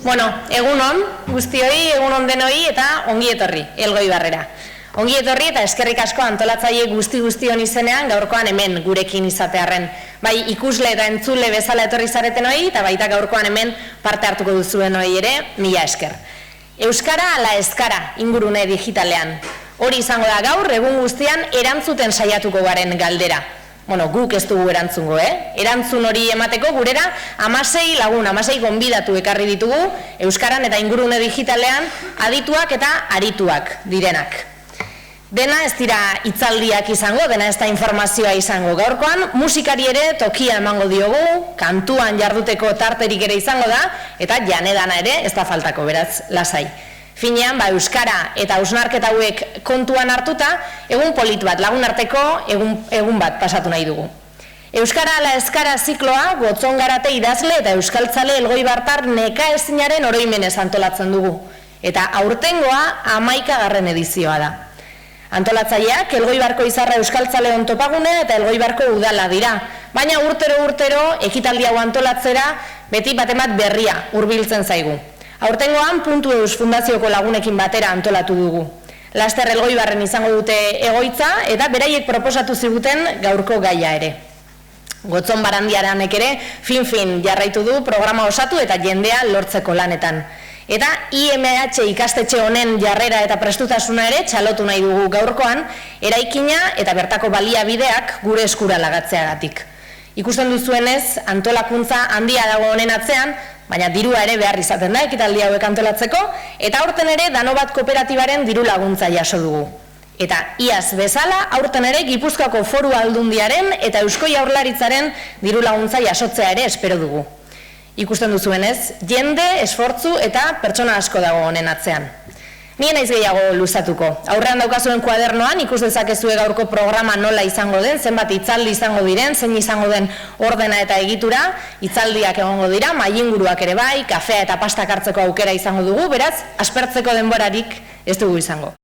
Bueno, egunon, guztioi, egunon denoi eta ongi etorri, Elgoibarrera. Ongi etorri eta eskerrik asko antolatzaile guzti-guztion izenean gaurkoan hemen gurekin izatearren. Bai ikusle eta entzule bezala etorri zareten hori eta baita gaurkoan hemen parte hartuko duzuen hori ere, mila esker. Euskara ala eskara ingurune digitalean. Hori izango da gaur, egun guztian erantzuten saiatuko garen galdera. Bueno, guk ez dugu erantzungo, Erantzun hori emateko gurera 16 lagun, 16 gonbidatu ekarri ditugu, euskaran eta ingurune digitalean adituak eta arituak direnak. Dena ez dira hitzaldiak izango, dena ez da informazioa izango. Gaurkoan musikari ere tokia emango diogu, kantuan jarduteko tarterik ere izango da, eta janedana ere ez da faltako, beraz, lasai. Finean, euskara eta hausnarketa hauek kontuan hartuta, egun polit bat, lagun arteko egun bat pasatu nahi dugu. Euskara ala eskara zikloa, Gotzon Garate idazle eta euskaltzale Elgoibartar nekaezinaren oroimenez antolatzen dugu. Eta aurtengoa 11. edizioa da. Antolatzaileak Elgoibarko izarra euskaltzale ontopagunea eta Elgoibarko udala dira. Baina urtero ekitaldi hau antolatzera beti batemat berria hurbiltzen zaigu. Aurtengoan Puntu Eus Fundazioko lagunekin batera antolatu dugu. Laster Elgoibarren izango dute egoitza eta beraiek proposatu ziguten gaurko gaia ere. Gotzon Barandiaranek ere fin jarraitu du programa osatu eta jendea lortzeko lanetan. Eta IMH ikastetxe honen jarrera eta prestutasuna ere txalotu nahi dugu gaurkoan, eraikina eta bertako baliabideak gure eskura lagatzeagatik. Ikusten duzuenez, antolakuntza handia dago honen atzean, baina dirua ere behar izaten da ekitaldi hauek antolatzeko, eta aurten ere Danobat kooperatibaren diru laguntza jaso dugu. Eta iaz bezala, aurten ere Gipuzkoako Foru Aldundiaren eta Eusko Jaurlaritzaren diru laguntza jasotzea ere espero dugu. Ikusten duzuenez, jende, esfortzu eta pertsona asko dago honen atzean. Ni naiz gehiago luzatuko. Aurrean daukazuen kuadernoan ikus dezakezue gaurko programa nola izango den, zenbat hitzaldi izango diren, zein izango den ordena eta egitura, hitzaldiak egongo dira, mahai-inguruak ere bai, kafea eta pastak hartzeko aukera izango dugu, beraz, aspertzeko denborarik ez dugu izango.